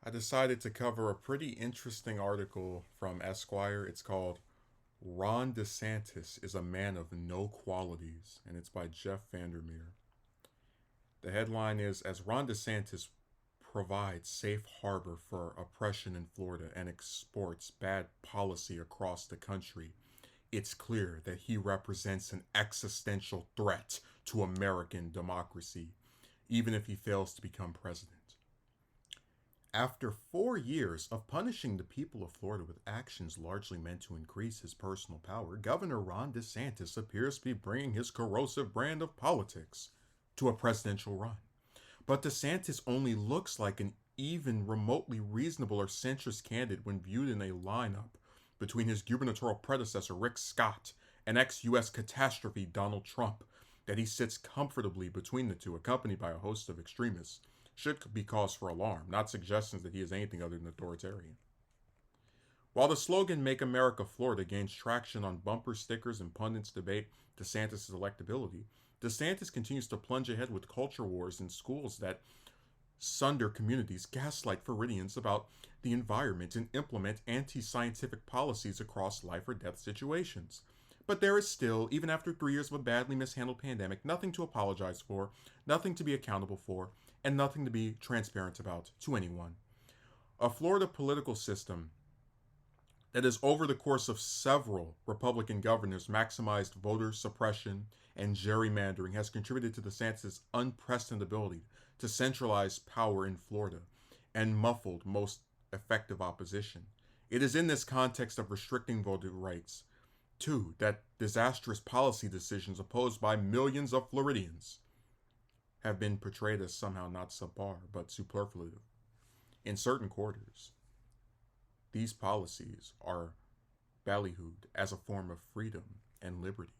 I decided to cover a pretty interesting article from Esquire. It's called Ron DeSantis is a Man of No Qualities, and it's by Jeff Vandermeer. The headline is As Ron DeSantis provides safe harbor for oppression in Florida and exports bad policy across the country, it's clear that he represents an existential threat to American democracy, even if he fails to become president. After 4 years of punishing the people of Florida with actions largely meant to increase his personal power, Governor Ron DeSantis appears to be bringing his corrosive brand of politics to a presidential run. But DeSantis only looks like an even remotely reasonable or centrist candidate when viewed in a lineup between his gubernatorial predecessor, Rick Scott, and ex US catastrophe Donald Trump, that he sits comfortably between the two, accompanied by a host of extremists, should be cause for alarm, not suggestions that he is anything other than authoritarian. While the slogan Make America Florida gains traction on bumper stickers and pundits debate DeSantis' electability, DeSantis continues to plunge ahead with culture wars in schools that sunder communities, gaslight Floridians about the environment, and implement anti scientific policies across life or death situations. But there is still, even after 3 years of a badly mishandled pandemic, nothing to apologize for, nothing to be accountable for, and nothing to be transparent about to anyone. A Florida political system that has, over the course of several Republican governors, maximized voter suppression and gerrymandering has contributed to DeSantis' unprecedented ability to centralize power in Florida and muffled most effective opposition. It is in this context of restricting voter rights, too, that disastrous policy decisions opposed by millions of Floridians have been portrayed as somehow not subpar, but superfluous. In certain quarters, these policies are ballyhooed as a form of freedom and liberty,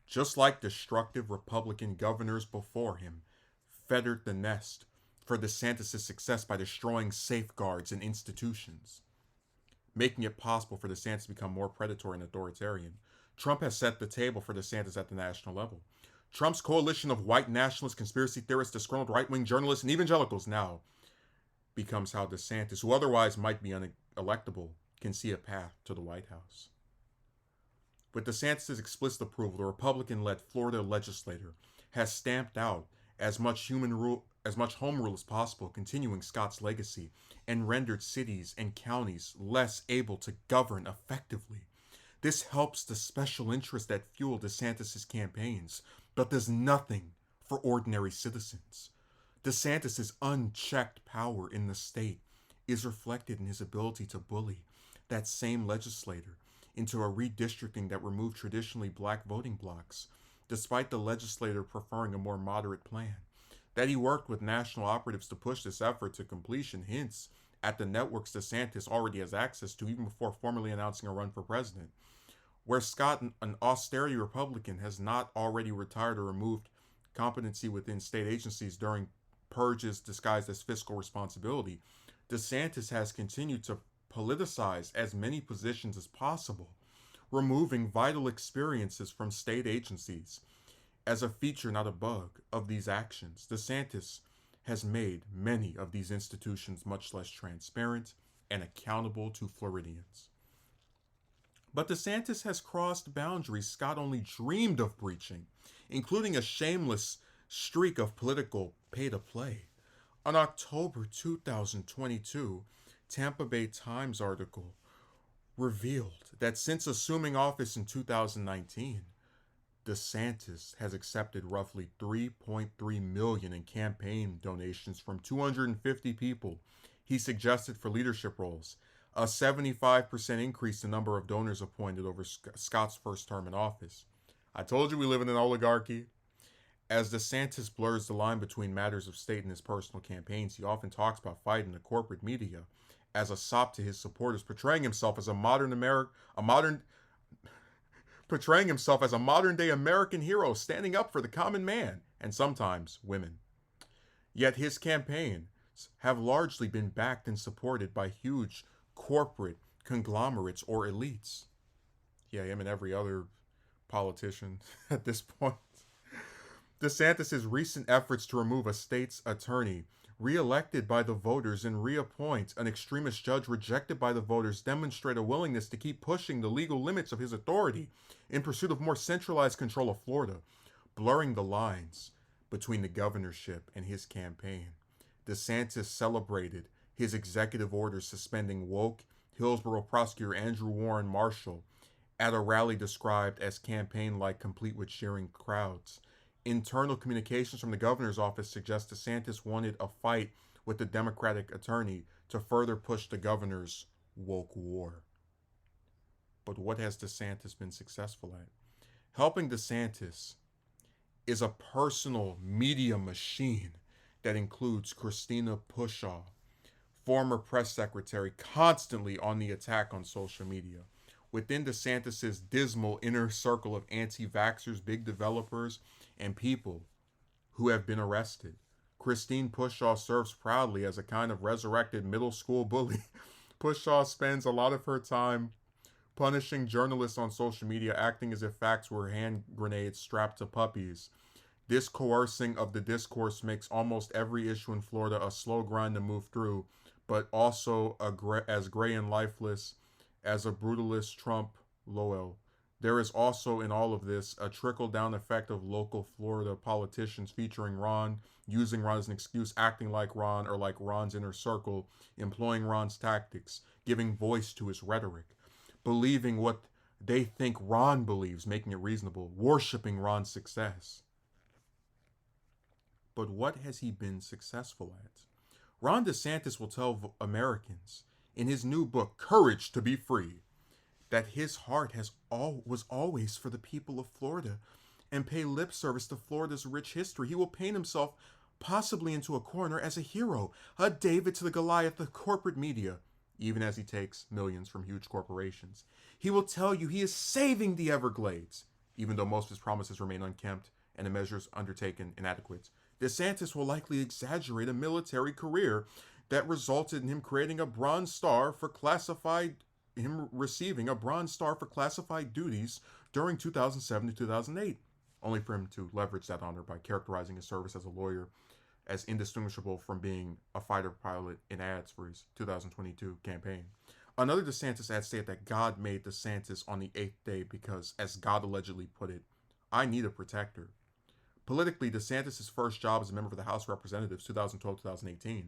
just like destructive Republican governors before him fettered the nest for DeSantis' success by destroying safeguards and institutions, making it possible for DeSantis to become more predatory and authoritarian. Trump has set the table for DeSantis at the national level. Trump's coalition of white nationalists, conspiracy theorists, disgruntled right-wing journalists, and evangelicals now becomes how DeSantis, who otherwise might be unelectable, can see a path to the White House. With DeSantis' explicit approval, the Republican-led Florida legislature has stamped out as much home rule as possible, continuing Scott's legacy, and rendered cities and counties less able to govern effectively. This helps the special interests that fuel DeSantis' campaigns, but does nothing for ordinary citizens. DeSantis' unchecked power in the state is reflected in his ability to bully that same legislator into a redistricting that removed traditionally black voting blocks, despite the legislator preferring a more moderate plan. That he worked with national operatives to push this effort to completion hints at the networks DeSantis already has access to even before formally announcing a run for president. Where Scott, an austerity Republican, has not already retired or removed competency within state agencies during purges disguised as fiscal responsibility, DeSantis has continued to politicize as many positions as possible, removing vital experiences from state agencies as a feature, not a bug, of these actions. DeSantis has made many of these institutions much less transparent and accountable to Floridians. But DeSantis has crossed boundaries Scott only dreamed of breaching, including a shameless streak of political pay-to-play. An October 2022 Tampa Bay Times article revealed that since assuming office in 2019, DeSantis has accepted roughly $3.3 million in campaign donations from 250 people he suggested for leadership roles, a 75% increase in the number of donors appointed over Scott's first term in office. I told you we live in an oligarchy. As DeSantis blurs the line between matters of state and his personal campaigns, he often talks about fighting the corporate media as a sop to his supporters, portraying himself as a modern day American hero standing up for the common man and sometimes women. Yet his campaigns have largely been backed and supported by huge corporate conglomerates or elites. Yeah, him and every other politician at this point. DeSantis' recent efforts to remove a state's attorney re-elected by the voters and reappoint an extremist judge rejected by the voters demonstrate a willingness to keep pushing the legal limits of his authority in pursuit of more centralized control of Florida, blurring the lines between the governorship and his campaign. DeSantis celebrated his executive order suspending woke Hillsborough prosecutor Andrew Warren Marshall at a rally described as campaign-like, complete with cheering crowds. Internal communications from the governor's office suggest DeSantis wanted a fight with the Democratic attorney to further push the governor's woke war. But what has DeSantis been successful at? Helping DeSantis is a personal media machine that includes Christina Pushaw, former press secretary, constantly on the attack on social media. Within DeSantis' dismal inner circle of anti-vaxxers, big developers, and people who have been arrested, Christine Pushaw serves proudly as a kind of resurrected middle school bully. Pushaw spends a lot of her time punishing journalists on social media, acting as if facts were hand grenades strapped to puppies. This coercing of the discourse makes almost every issue in Florida a slow grind to move through, but also as gray and lifeless as a brutalist Trump Lowell. There is also in all of this a trickle-down effect of local Florida politicians featuring Ron, using Ron as an excuse, acting like Ron or like Ron's inner circle, employing Ron's tactics, giving voice to his rhetoric, believing what they think Ron believes, making it reasonable, worshiping Ron's success. But what has he been successful at? Ron DeSantis will tell Americans in his new book, Courage to be Free, that his heart was always for the people of Florida and pay lip service to Florida's rich history. He will paint himself possibly into a corner as a hero, a David to the Goliath of corporate media, even as he takes millions from huge corporations. He will tell you he is saving the Everglades, even though most of his promises remain unkempt and the measures undertaken inadequate. DeSantis will likely exaggerate a military career that resulted in him creating a Bronze Star for receiving a Bronze Star for classified duties during 2007 to 2008, only for him to leverage that honor by characterizing his service as a lawyer as indistinguishable from being a fighter pilot in ads for his 2022 campaign. Another DeSantis ad stated that God made DeSantis on the 8th day because, as God allegedly put it, I need a protector. Politically, DeSantis' first job as a member of the House of Representatives, 2012-2018,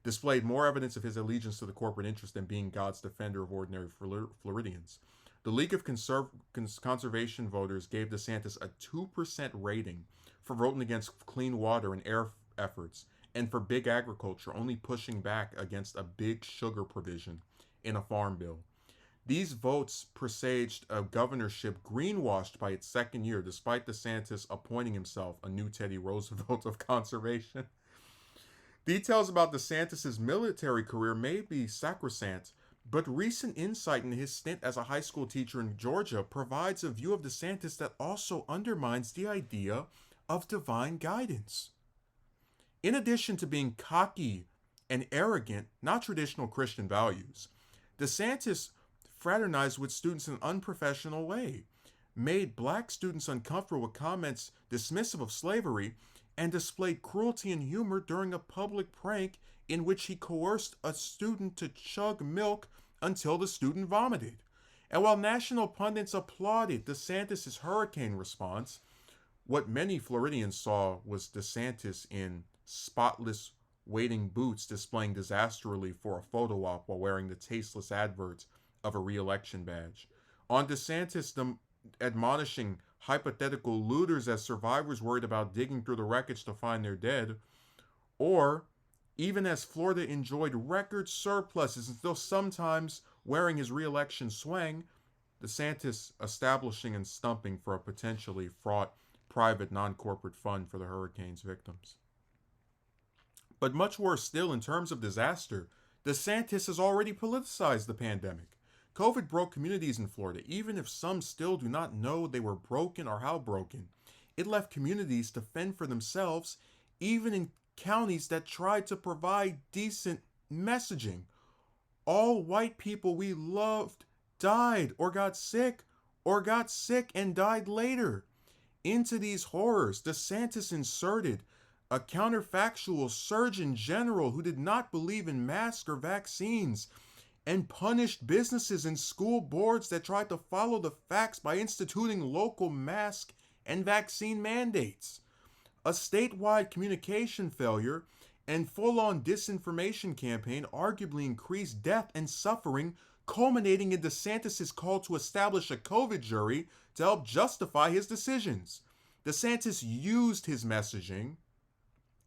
displayed more evidence of his allegiance to the corporate interest than being God's defender of ordinary Floridians. The League of Conservation Voters gave DeSantis a 2% rating for voting against clean water and air efforts, and for big agriculture, only pushing back against a big sugar provision in a farm bill. These votes presaged a governorship greenwashed by its second year, despite DeSantis appointing himself a new Teddy Roosevelt of conservation. Details about DeSantis' military career may be sacrosanct, but recent insight into his stint as a high school teacher in Georgia provides a view of DeSantis that also undermines the idea of divine guidance. In addition to being cocky and arrogant, not traditional Christian values, DeSantis fraternized with students in an unprofessional way, made black students uncomfortable with comments dismissive of slavery, and displayed cruelty and humor during a public prank in which he coerced a student to chug milk until the student vomited. And while national pundits applauded DeSantis' hurricane response, what many Floridians saw was DeSantis in spotless wading boots displaying disastrously for a photo op while wearing the tasteless adverts of a re-election badge. On DeSantis admonishing hypothetical looters as survivors worried about digging through the wreckage to find their dead, or even as Florida enjoyed record surpluses and still sometimes wearing his re-election swang, DeSantis establishing and stumping for a potentially fraught private non-corporate fund for the hurricane's victims. But much worse still, in terms of disaster, DeSantis has already politicized the pandemic. COVID broke communities in Florida, even if some still do not know they were broken or how broken. It left communities to fend for themselves, even in counties that tried to provide decent messaging. All white people we loved died or got sick and died later. Into these horrors, DeSantis inserted a counterfactual surgeon general who did not believe in masks or vaccines, and punished businesses and school boards that tried to follow the facts by instituting local mask and vaccine mandates. A statewide communication failure and full on disinformation campaign arguably increased death and suffering, culminating in DeSantis' call to establish a COVID jury to help justify his decisions. DeSantis used his messaging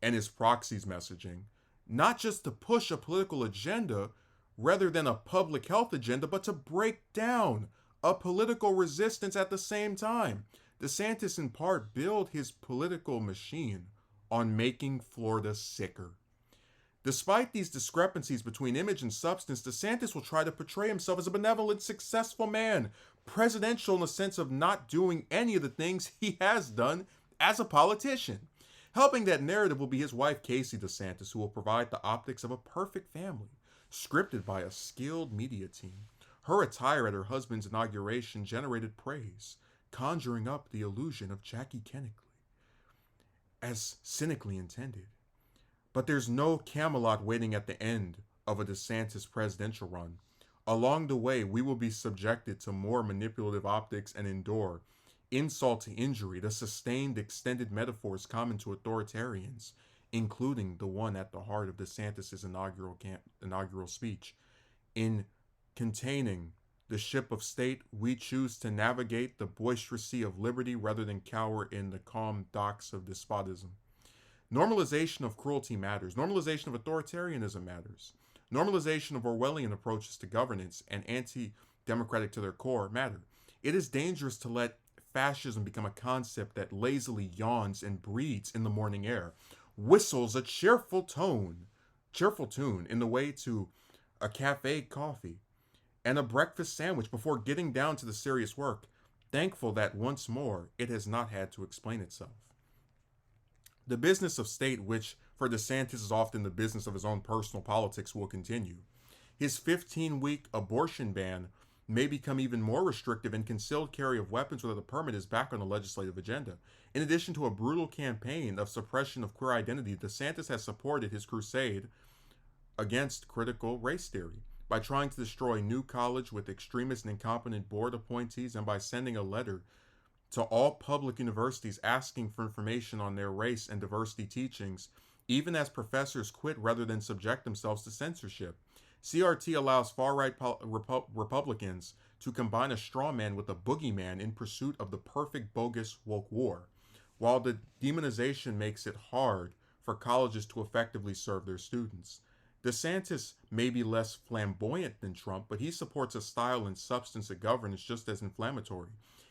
and his proxy's messaging not just to push a political agenda rather than a public health agenda, but to break down a political resistance at the same time. DeSantis, in part, built his political machine on making Florida sicker. Despite these discrepancies between image and substance, DeSantis will try to portray himself as a benevolent, successful man, presidential in the sense of not doing any of the things he has done as a politician. Helping that narrative will be his wife, Casey DeSantis, who will provide the optics of a perfect family, scripted by a skilled media team. Her attire at her husband's inauguration generated praise, conjuring up the illusion of Jackie Kennedy, as cynically intended. But there's no Camelot waiting at the end of a DeSantis presidential run. Along the way, we will be subjected to more manipulative optics and endure insult to injury, the sustained, extended metaphors common to authoritarians, including the one at the heart of DeSantis' inaugural speech. In containing the ship of state, we choose to navigate the boisterous sea of liberty rather than cower in the calm docks of despotism. Normalization of cruelty matters. Normalization of authoritarianism matters. Normalization of Orwellian approaches to governance and anti-democratic to their core matter. It is dangerous to let fascism become a concept that lazily yawns and breathes in the morning air, whistles a cheerful tune in the way to a cafe coffee and a breakfast sandwich before getting down to the serious work, thankful that once more it has not had to explain itself. The business of state, which for DeSantis is often the business of his own personal politics, will continue. His 15-week abortion ban may become even more restrictive, and concealed carry of weapons without a permit is back on the legislative agenda. In addition to a brutal campaign of suppression of queer identity, DeSantis has supported his crusade against critical race theory by trying to destroy New College with extremist and incompetent board appointees, and by sending a letter to all public universities asking for information on their race and diversity teachings, even as professors quit rather than subject themselves to censorship. CRT allows far-right Republicans to combine a straw man with a boogeyman in pursuit of the perfect bogus woke war, while the demonization makes it hard for colleges to effectively serve their students. DeSantis may be less flamboyant than Trump, but he supports a style and substance of governance just as inflammatory.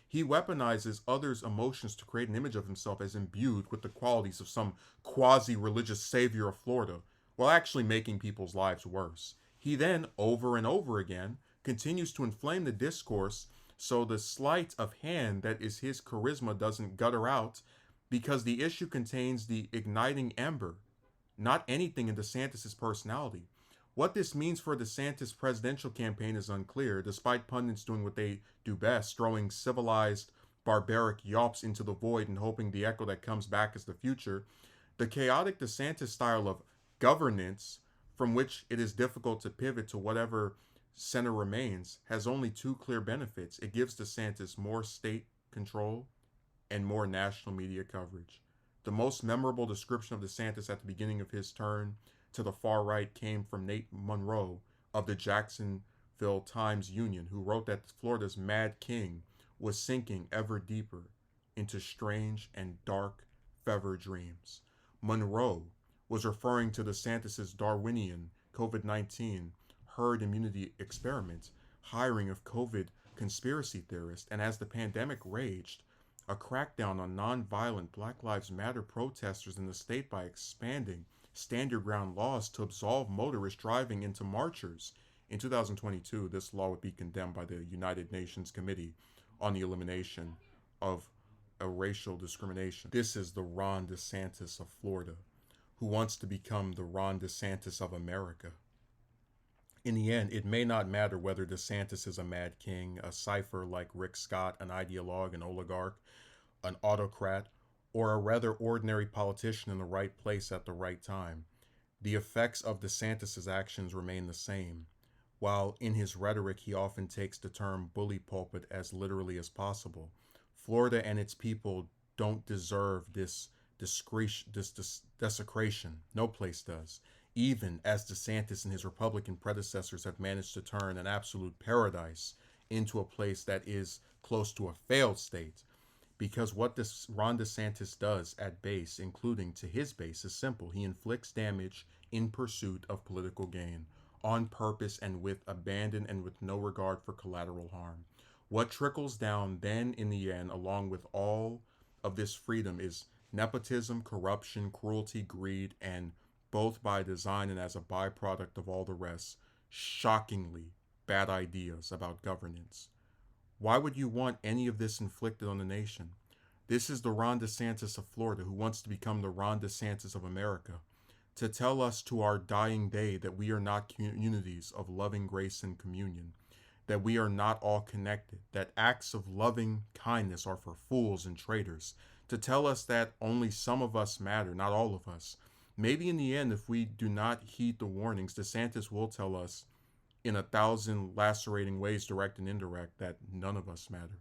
He weaponizes others' emotions to create an image of himself as imbued with the qualities of some quasi-religious savior of Florida, while actually making people's lives worse. He then, over and over again, continues to inflame the discourse so the sleight of hand that is his charisma doesn't gutter out, because the issue contains the igniting ember, not anything in DeSantis' personality. What this means for DeSantis' presidential campaign is unclear, despite pundits doing what they do best, throwing civilized, barbaric yelps into the void and hoping the echo that comes back is the future. The chaotic DeSantis style of governance, from which it is difficult to pivot to whatever center remains, has only two clear benefits. It gives DeSantis more state control and more national media coverage. The most memorable description of DeSantis at the beginning of his turn to the far right came from Nate Monroe of the Jacksonville Times-Union, who wrote that Florida's Mad King was sinking ever deeper into strange and dark fever dreams. Monroe was referring to DeSantis' Darwinian COVID-19 herd immunity experiment, hiring of COVID conspiracy theorists, and as the pandemic raged, a crackdown on nonviolent Black Lives Matter protesters in the state by expanding stand your ground laws to absolve motorists driving into marchers. In 2022, this law would be condemned by the United Nations Committee on the Elimination of Racial Discrimination. This is the Ron DeSantis of Florida, who wants to become the Ron DeSantis of America. In the end, it may not matter whether DeSantis is a mad king, a cipher like Rick Scott, an ideologue, an oligarch, an autocrat, or a rather ordinary politician in the right place at the right time, the effects of DeSantis's actions remain the same. While in his rhetoric he often takes the term bully pulpit as literally as possible, Florida and its people don't deserve this desecration. No place does. Even as DeSantis and his Republican predecessors have managed to turn an absolute paradise into a place that is close to a failed state. Because what this Ron DeSantis does at base, including to his base, is simple. He inflicts damage in pursuit of political gain, on purpose and with abandon and with no regard for collateral harm. What trickles down then in the end, along with all of this freedom, is nepotism, corruption, cruelty, greed, and both by design and as a byproduct of all the rest, shockingly bad ideas about governance. Why would you want any of this inflicted on the nation? This is the Ron DeSantis of Florida who wants to become the Ron DeSantis of America, to tell us to our dying day that we are not communities of loving grace and communion, that we are not all connected, that acts of loving kindness are for fools and traitors, to tell us that only some of us matter, not all of us. Maybe in the end, if we do not heed the warnings, DeSantis will tell us in 1,000 lacerating ways, direct and indirect, that none of us matter.